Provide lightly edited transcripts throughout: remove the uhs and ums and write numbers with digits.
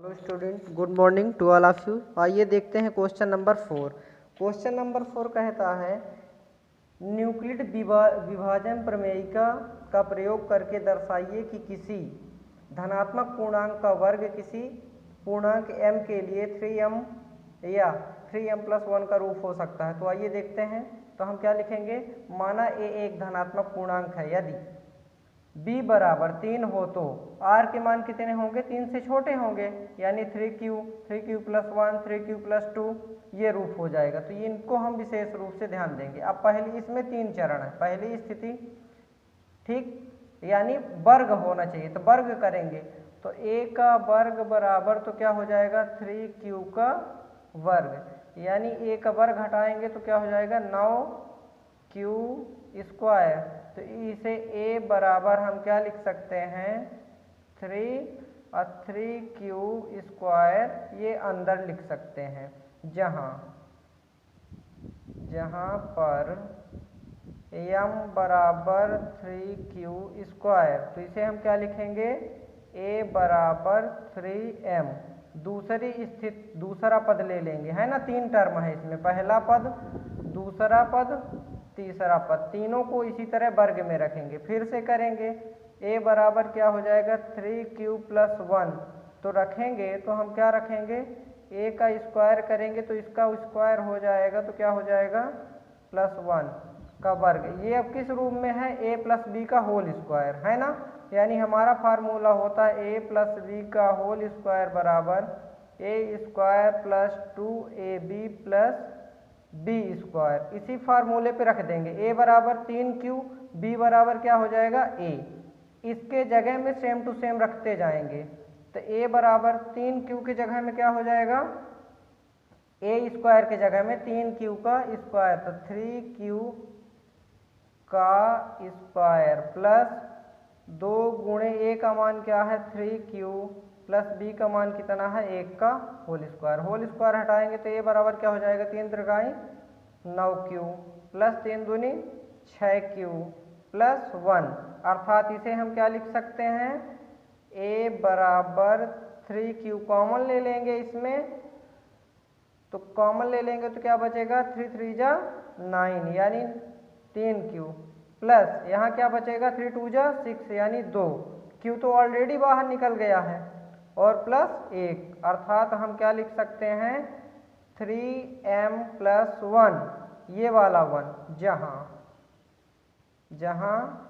Hello student, good morning to all of you. आइए देखते हैं क्वेश्चन नंबर 4। क्वेश्चन नंबर 4 कहता है न्यूक्लिड विभाजन प्रमेयिका का प्रयोग करके दर्शाइए कि किसी धनात्मक पूर्णांक का वर्ग किसी पूर्णांक m के लिए 3m या 3m+1 का रूप हो सकता है। तो आइए देखते हैं। तो हम क्या लिखेंगे, माना a एक धनात्मक पूर्णांक है, यदि b बराबर 3 हो तो r के मान कितने होंगे, 3 से छोटे होंगे, यानी 3q+1 3q+2 ये रूप हो जाएगा। तो ये इनको हम विशेष रूप से ध्यान देंगे। अब पहली इसमें 3 चरण है। पहली स्थिति ठीक, यानी वर्ग होना चाहिए, तो वर्ग करेंगे तो a का वर्ग बराबर तो क्या हो जाएगा 3q का वर्ग, यानी a का वर्ग हटाएंगे तो क्या हो जाएगा 9q²। तो इसे a बराबर हम क्या लिख सकते हैं 3 और 3q², ये अंदर लिख सकते हैं, जहाँ पर m बराबर 3q²। तो इसे हम क्या लिखेंगे a बराबर 3m। दूसरी स्थिति दूसरा पद ले लेंगे, है ना, 3 टर्म है इसमें, पहला पद, दूसरा पद, तीसरा पद, तीनों को इसी तरह वर्ग में रखेंगे। फिर से करेंगे, a बराबर क्या हो जाएगा 3q+1। तो रखेंगे तो हम क्या रखेंगे, a का स्क्वायर करेंगे तो इसका स्क्वायर हो जाएगा, तो क्या हो जाएगा +1 का वर्ग। ये अब किस रूप में है, a+b का होल स्क्वायर, है ना। यानी हमारा फार्मूला होता है a+b का होल स्क्वायर बराबर a² + 2ab+b²। इसी फार्मूले पे रख देंगे, a बराबर 3q, b बराबर क्या हो जाएगा a। इसके जगह में सेम टू सेम रखते जाएंगे। तो a बराबर 3q की जगह में क्या हो जाएगा, a² के जगह में 3q का स्क्वायर, तो 3q का स्क्वायर प्लस 2 गुणे a का मान क्या है 3q प्लस b का मान कितना है 1 का होल स्क्वायर। होल स्क्वायर हटाएंगे तो a बराबर क्या हो जाएगा 3 त्रिकाई 9q प्लस 3 दूनी 6q प्लस 1। अर्थात इसे हम क्या लिख सकते हैं, a बराबर 3q कॉमन ले लेंगे इसमें, तो कॉमन ले लेंगे तो क्या बचेगा 3 3 जा 9 यानी 3q प्लस यहाँ क्या बचेगा 3 2 जा 6 यानी 2, q तो ऑलरेडी बाहर निकल गया है, और प्लस 1, अर्थात हम क्या लिख सकते हैं 3m+1, ये वाला 1, जहाँ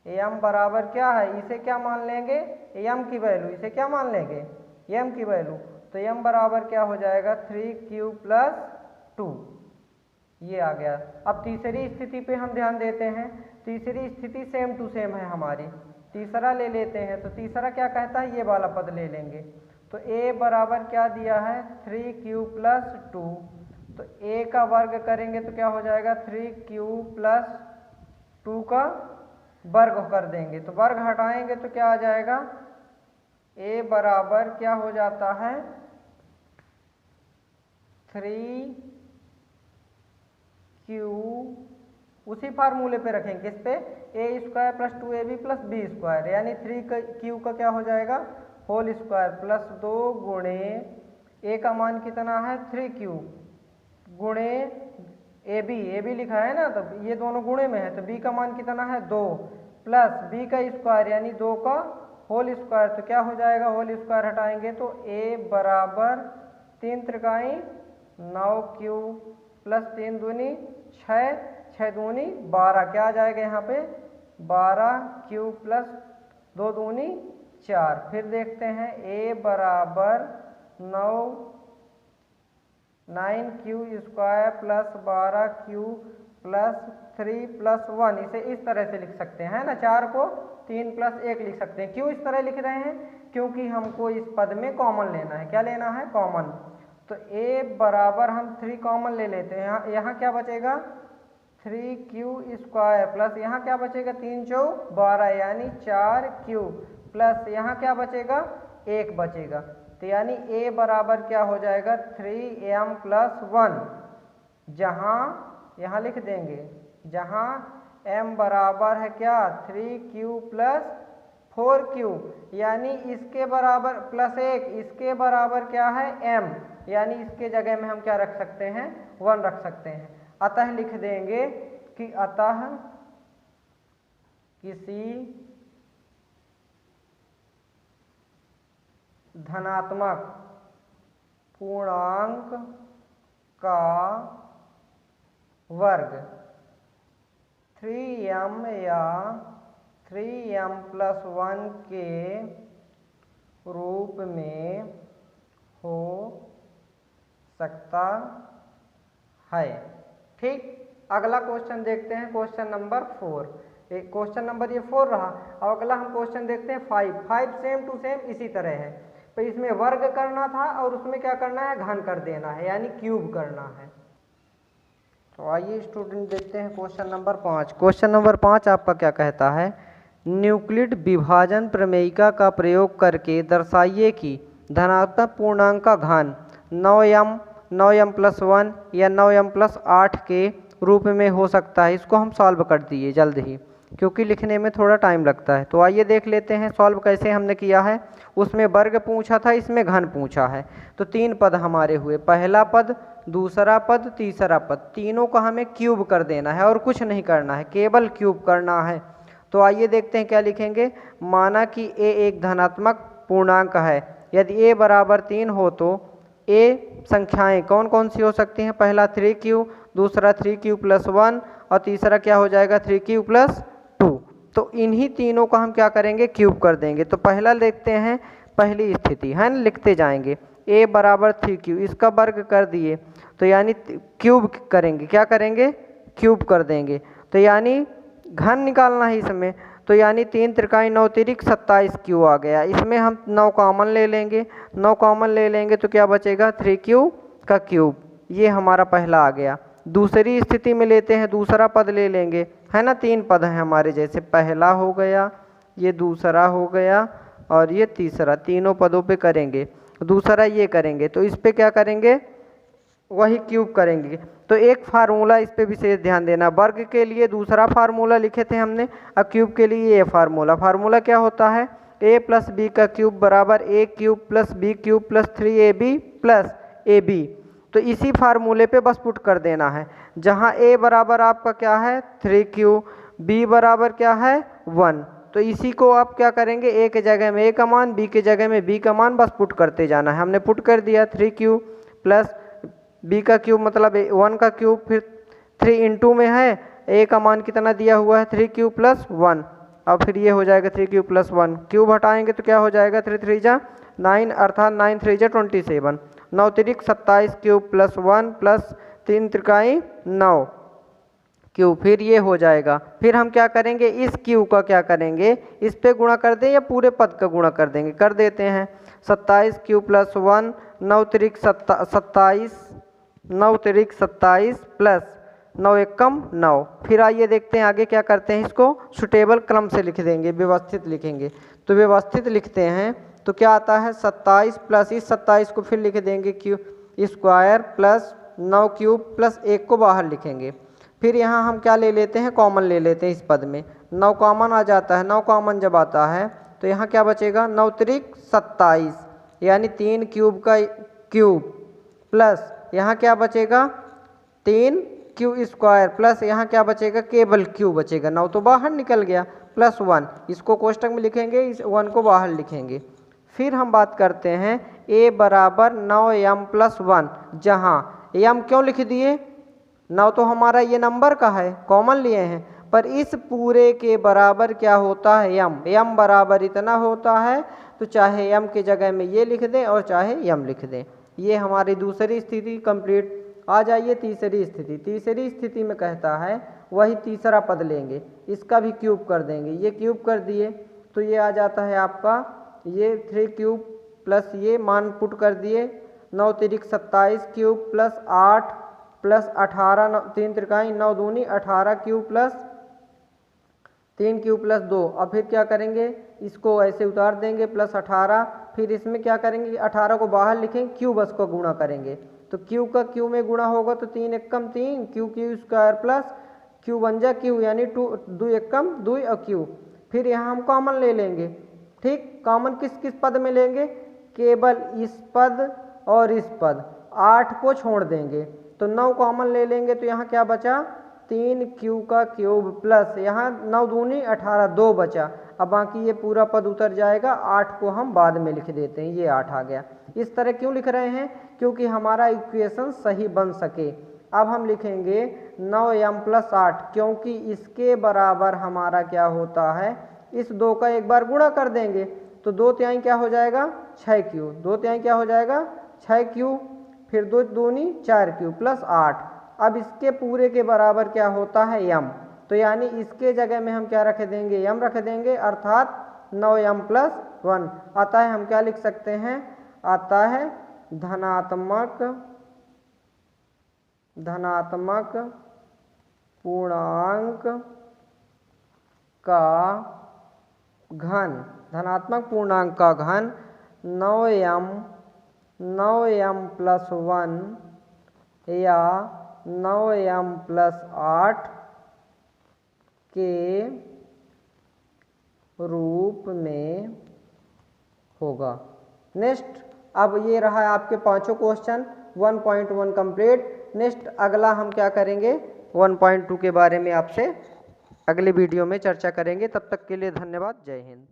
m बराबर क्या है, इसे क्या मान लेंगे m की वैल्यू, इसे क्या मान लेंगे m की वैल्यू, तो m बराबर क्या हो जाएगा 3q+2, ये आ गया। अब तीसरी स्थिति पे हम ध्यान देते हैं। तीसरी स्थिति सेम टू सेम है हमारी, तीसरा ले लेते हैं। तो तीसरा क्या कहता है, ये वाला पद ले लेंगे। तो a बराबर क्या दिया है 3q+2, तो a का वर्ग करेंगे तो क्या हो जाएगा 3q+2 का वर्ग कर देंगे, तो वर्ग हटाएंगे तो क्या आ जाएगा, a बराबर क्या हो जाता है 3q, उसी फार्मूले पे रखेंगे, किस पे a² + 2ab + b², यानी 3q का क्या हो जाएगा होल स्क्वायर प्लस 2 गुणे a का मान कितना है 3q गुणे ab लिखा है ना, तो ये दोनों गुणे में है, तो b का मान कितना है 2 प्लस b का स्क्वायर यानी 2 का होल स्क्वायर, तो क्या हो जाएगा होल स्क्वायर हटाएंगे तो a बराबर 3 त्रिकाई 9q प्लस 3 दूनी 6, 6 दूनी 12, क्या आ जाएगा यहाँ पे 12q प्लस 2 दूनी 4। फिर देखते हैं a बराबर 9q² plus 12q plus 3 plus 1, इसे इस तरह से लिख सकते हैं ना, 4 को 3 + 1 लिख सकते हैं। क्यों इस तरह लिख रहे हैं, क्योंकि हमको इस पद में कॉमन लेना है। क्या लेना है, कॉमन। तो a बराबर हम 3 कॉमन ले लेते हैं, यहाँ क्या बचेगा 3q² प्लस यहाँ क्या बचेगा 3 × 12 यानी 4q प्लस यहाँ क्या बचेगा 1 बचेगा, तो यानी a बराबर क्या हो जाएगा 3m+1, जहाँ यहाँ लिख देंगे, जहाँ m बराबर है क्या 3q+4, 4q, यानी इसके बराबर प्लस 1, इसके बराबर क्या है m, यानी इसके जगह में हम क्या रख सकते हैं 1 रख सकते हैं। अतः लिख देंगे कि अतः किसी धनात्मक पूर्णांक का वर्ग 3m या 3m+1 के रूप में हो सकता है। ठीक, अगला क्वेश्चन देखते हैं, क्वेश्चन नंबर 4। एक क्वेश्चन नंबर ये 4 रहा। अब अगला हम क्वेश्चन देखते हैं 5 सेम टू सेम इसी तरह है, तो इसमें वर्ग करना था और उसमें क्या करना है घन कर देना है, यानी क्यूब करना है। तो आइए स्टूडेंट देखते हैं क्वेश्चन नंबर 5। क्वेश्चन नंबर 5 आपका क्या कहता है, न्यूक्लिड विभाजन प्रमेयिका का प्रयोग करके दर्शाइए कि धनात्मक पूर्णांक का घन 9m+1 या 9m+8 के रूप में हो सकता है। इसको हम सॉल्व कर दिए जल्द ही, क्योंकि लिखने में थोड़ा टाइम लगता है। तो आइए देख लेते हैं सॉल्व कैसे हमने किया है। उसमें वर्ग पूछा था, इसमें घन पूछा है। तो 3 पद हमारे हुए, पहला पद, दूसरा पद, तीसरा पद, तीनों का हमें क्यूब कर देना है और कुछ नहीं करना है, केवल क्यूब करना है। तो आइए देखते हैं क्या लिखेंगे। माना कि a एक धनात्मक पूर्णांक है, यदि a बराबर 3 हो तो a संख्याएं कौन कौन सी हो सकती हैं, पहला 3q, दूसरा 3q+1 और तीसरा क्या हो जाएगा 3q+2। तो इन्हीं तीनों का हम क्या करेंगे क्यूब कर देंगे। तो पहला देखते हैं, पहली स्थिति है ना, लिखते जाएंगे a बराबर 3q, इसका वर्ग कर दिए तो यानी क्यूब करेंगे, क्या करेंगे क्यूब कर देंगे। तो यानी घन निकालना है इसमें, तो यानी 3 त्रिकाई 9 तिरिक 27 क्यू आ गया। इसमें हम 9 कॉमन ले लेंगे, 9 कॉमन ले लेंगे तो क्या बचेगा 3q का क्यूब, ये हमारा पहला आ गया। दूसरी स्थिति में लेते हैं, दूसरा पद ले लेंगे, है ना, 3 पद हैं हमारे, जैसे पहला हो गया, ये दूसरा हो गया और ये तीसरा, तीनों पदों पे करेंगे। दूसरा ये करेंगे तो इस पे क्या करेंगे वही क्यूब करेंगे। तो एक फार्मूला इस पे विशेष ध्यान देना, वर्ग के लिए दूसरा फार्मूला लिखे थे हमने, अब क्यूब के लिए ये फार्मूला क्या होता है, a+b का क्यूब बराबर a³+b³ +3ab+ab। तो इसी फार्मूले पे बस पुट कर देना है, जहाँ a बराबर आपका क्या है 3q, b बराबर क्या है 1। तो इसी को आप क्या करेंगे, a के जगह में a का मान, b के जगह में b का मान बस पुट करते जाना है। हमने पुट कर दिया 3q प्लस b का क्यूब मतलब 1 का क्यूब, फिर 3 इंटू में है a का मान कितना दिया हुआ है 3q+1, अब फिर ये हो जाएगा 3q+1, क्यूब हटाएंगे तो क्या हो जाएगा 3 3 जा 9 अर्थात 9 3 जा 27, 9 तिरिक 27 क्यूब +1 प्लस 3 त्रिकाई 9 क्यूब, फिर ये हो जाएगा। फिर हम क्या करेंगे, इस क्यू का क्या करेंगे, इस पे गुणा कर दें या पूरे पद का गुणा कर देंगे, कर देते हैं 27q+1, 9 तिरिक 27, 9 तिरिक 27 प्लस 9 एकम 9। फिर आइए देखते हैं आगे क्या करते हैं, इसको सुटेबल क्रम से लिख देंगे, व्यवस्थित लिखेंगे। तो व्यवस्थित लिखते हैं तो क्या आता है 27 प्लस इस 27 को फिर लिख देंगे Q square plus 9 cube plus 1 को बाहर लिखेंगे। फिर यहाँ हम क्या ले लेते हैं, कॉमन ले लेते हैं, इस पद में 9 कॉमन आ जाता है। 9 कॉमन जब आता है तो यहाँ क्या बचेगा 9 तिरिक 27, यानी 3 क्यूब का क्यूब प्लस यहाँ क्या बचेगा 3 क्यू स्क्वायर प्लस यहाँ क्या बचेगा केवल क्यू बचेगा, 9 तो बाहर निकल गया, प्लस 1, इसको कोष्टक में लिखेंगे, इस 1 को बाहर लिखेंगे। फिर हम बात करते हैं a बराबर 9m+1, जहाँ m क्यों लिख दिए, 9 तो हमारा ये नंबर का है, कॉमन लिए हैं, पर इस पूरे के बराबर क्या होता है m बराबर इतना होता है, तो चाहे m के जगह में ये लिख दें और चाहे m लिख दें। ये हमारी दूसरी स्थिति कंप्लीट। आ जाइए तीसरी स्थिति। तीसरी स्थिति में कहता है वही तीसरा पद लेंगे, इसका भी क्यूब कर देंगे, ये क्यूब कर दिए तो ये आ जाता है आपका ये 3 क्यूब प्लस ये मान पुट कर दिए 9 तिरिक 27 क्यूब प्लस 8 प्लस 18, 3 त्रिकाई 9 दूनी 18 क्यूब प्लस 3 क्यूब प्लस 2। अब फिर क्या करेंगे, इसको ऐसे उतार देंगे प्लस 18, फिर इसमें क्या करेंगे 18 को बाहर लिखेंगे, क्यू बस को गुणा करेंगे, तो क्यू का क्यू में गुणा होगा तो 3 एकम 3 Q Q square plus Q 1 जा क्यू, यानी 2 एकम 2 और क्यू। फिर यहाँ हम कॉमन ले लेंगे, ठीक, कॉमन किस किस पद में लेंगे, केवल इस पद और इस पद, 8 को छोड़ देंगे तो 9 कॉमन ले लेंगे तो यहाँ क्या बचा 3q का क्यूब प्लस यहाँ 9 दूनी 18, 2 बचा। अब बाकी ये पूरा पद उतर जाएगा, 8 को हम बाद में लिख देते हैं, ये 8 आ गया। इस तरह क्यों लिख रहे हैं, क्योंकि हमारा इक्वेशन सही बन सके। अब हम लिखेंगे 9m प्लस 8, क्योंकि इसके बराबर हमारा क्या होता है, इस 2 का एक बार गुणा कर देंगे तो 2 तिहाई क्या हो जाएगा 6q, 2 तिहाई क्या हो जाएगा 6q, फिर 2 दूनी 4q प्लस 8। अब इसके पूरे के बराबर क्या होता है m, तो यानी इसके जगह में हम क्या रख देंगे m रख देंगे, अर्थात 9m प्लस 1। आता है हम क्या लिख सकते हैं, आता है धनात्मक पूर्णांक का घन, धनात्मक पूर्णांक का घन 9m प्लस 1 या 9m प्लस 8 के रूप में होगा। नेक्स्ट, अब ये रहा आपके पांचों क्वेश्चन 1.1 कंप्लीट। नेक्स्ट अगला हम क्या करेंगे, 1.2 के बारे में आपसे अगले वीडियो में चर्चा करेंगे। तब तक के लिए धन्यवाद, जय हिंद।